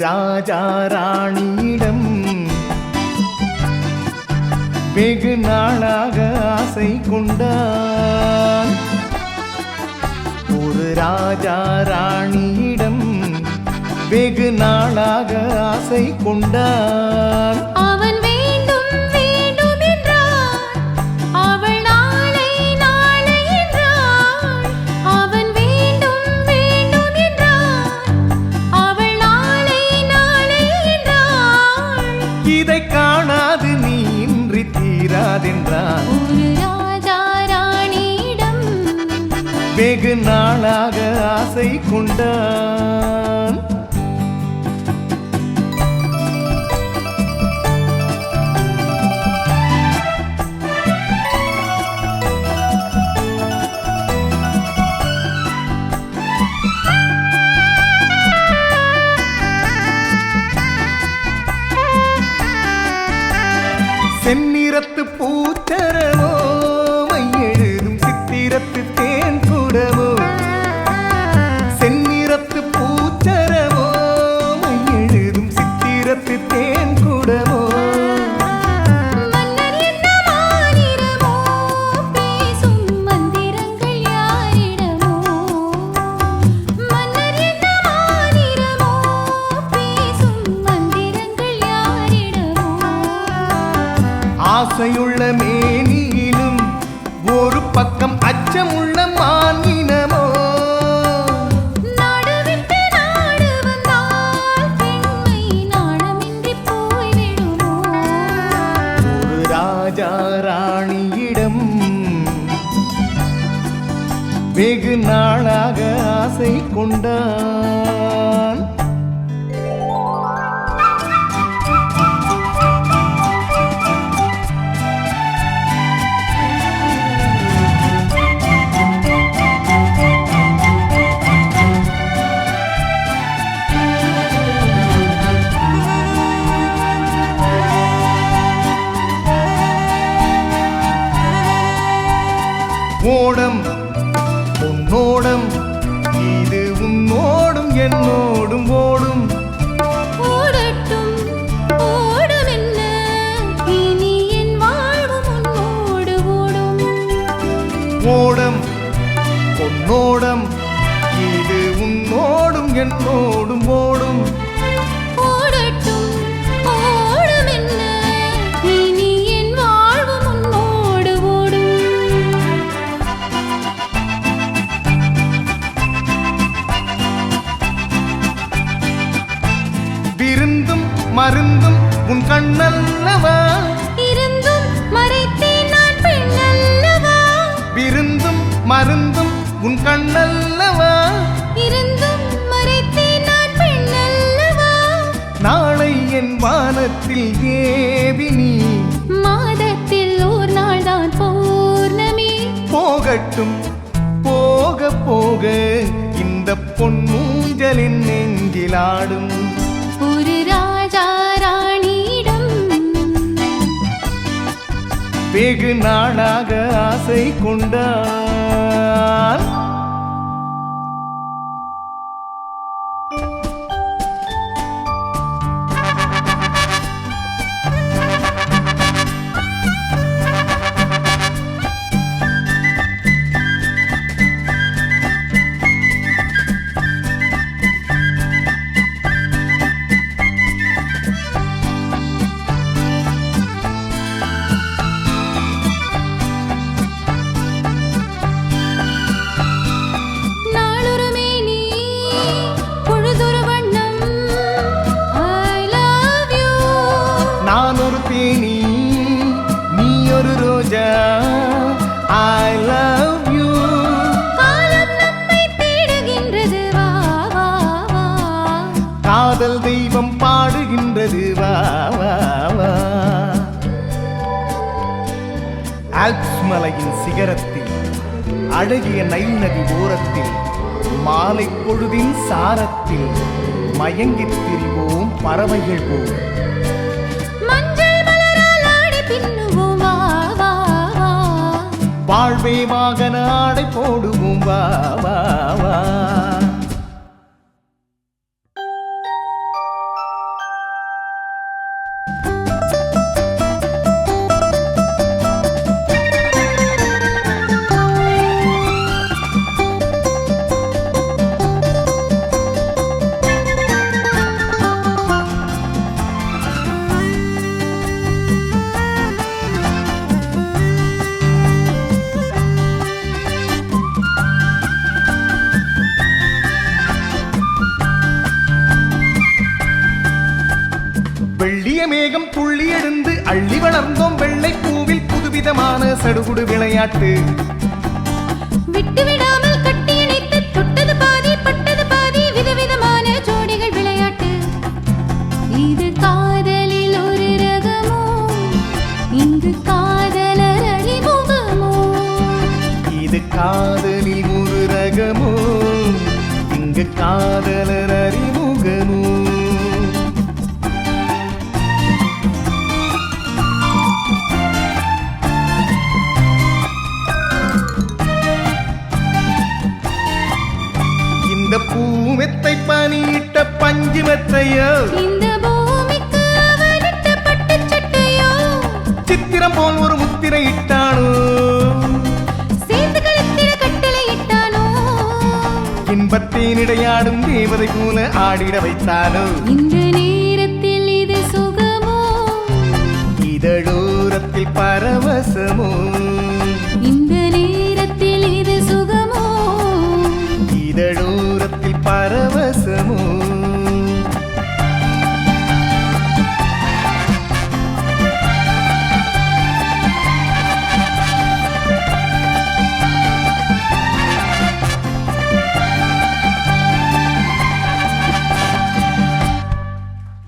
ராஜா ராணியிடம் வெகு நாளாக ஆசை கொண்டான். ஒரு ராஜா ராணியிடம் வெகு நாளாக ஆசை கொண்டான். அவன் வேண்டும் வேண்டும் என்றான், அவள் நாளை நாளை என்றாள். அவன் வேண்டும் வேண்டும் என்றான், அவள் நாளை நாளை என்றாள். இதை காணாது நீ இன்றி தீராதென்றான். ஒரு ராஜா ராணியிடம் வெகு நாளாக ஆசை கொண்டான். செந்நிறத்து பூச்சரவோ மையெழுதும் சித்திரத்து தேன் கூடவோ. செந்நிறத்து பூச்சரவோ மையெழுதும் சித்திரத்து தேன் கூடவோ. மன்னர் என்ன மாநிறமோ, பேசும் மந்திரங்கள் யாரிடமோ. மன்னர் என்ன மாநிறமோ, பேசும் மந்திரங்கள் யாரிடமோ. ஆசையுள்ள மேனியிலும் ஒரு பக்கம் அச்சமுள்ள மானினமோ. நாடு விட்டு நாடு வந்தால் பெண்மை நாணமின்றி போய்விடுமோ. ஒரு ராஜா ராணியிடம் வெகு நாளாக ஆசை கொண்டான். ஓடம் உன்னோடம், இது உன்னோடும் என்னோடும் ஓடும். ஓடட்டும் ஓடும் என்ன, இனி என் வாழ்வும் உன்னோடு ஓடும். ஓடம் பொன்னோடம், இது உன்னோடும் என்னோடும் ஓடும். ஓடட்டும் ஓடும் என்ன, இனி என் வாழ்வும் உன்னோடு ஓடும். விருந்தும் மருந்தும் உன் கண்ணல்லவா. இருந்தும் மறைத்தேன் நான் பெண்ணல்லவா. விருந்தும் மருந்தும் உன் கண்ணல்லவா. இருந்தும் மறைத்தேன் நான் பெண்ணல்லவா. நாளை என் வானத்தில் தேவினி, மாதத்தில் ஓர் நாள் தான் பௌர்ணமி. போகட்டும் போக போக இந்த பொன்னூஞ்சலின் நெஞ்சிலாடும். ஒரு ராஜா ராணியிடம் வெகு நாளாக ஆசை கொண்டான். நாளொரு மேனி பொழுதொரு வண்ணம். I love you. நான் ஒரு தேனி, நீ ஒரு ரோஜா. I love you. காலம் நம்மை தேடுகின்றது, வா வா வா. காதல் தெய்வம் பாடுகின்றது, வா வா வா. ஆல்ப்ஸ் மலையின் சிகரத்தில், அழகிய நைல் நதி ஓரத்தில், மாலை பொழுதின் சாரத்தில் மயங்கித் திரிவோம் பறவைகள் போல். மஞ்சள் மலரால் ஆடி பின்னுவோம், வா வா வா. வாழ்வே வாகன ஆடை போடுவோம், வா வா வா. மேகம் துள்ளி எழுந்து அள்ளி வளர்ந்தோம் வெள்ளை பூவில் புதுவிதமான சடுகுடு விளையாட்டு. விட்டு விடாமல் கட்டி இணைத்து தொட்டது பாதி பட்டது பாதி விதவிதமான ஜோடிகள் விளையாட்டு. இது காதலில் ஒரு ரகமோ, இங்கு காதலர் அறிமுகமோ. இது காதலில் ஒரு ரகமோ, இங்கு காதலர் அறிமுகமோ. இந்த பூமெத்தை பனியிட்ட பஞ்சு மெத்தையோ, இந்த பூமிக்கு அவனிட்ட பட்டுச் சட்டையோ, சித்திரம் போல் ஒரு முத்திரை இட்டானோ, சேர்ந்து கழுத்திட கட்டளை இட்டானோ, இன்பத்தேனிடையாடும் தேவதை போல ஆடிட வைத்தானோ. இந்த நேரத்தில் இது சுகமோ, இதழோரத்தில் பரவசமோ, இந்த நேரத்தில் இது சுகமோ, இதழோரத்தில் பரவசமோ.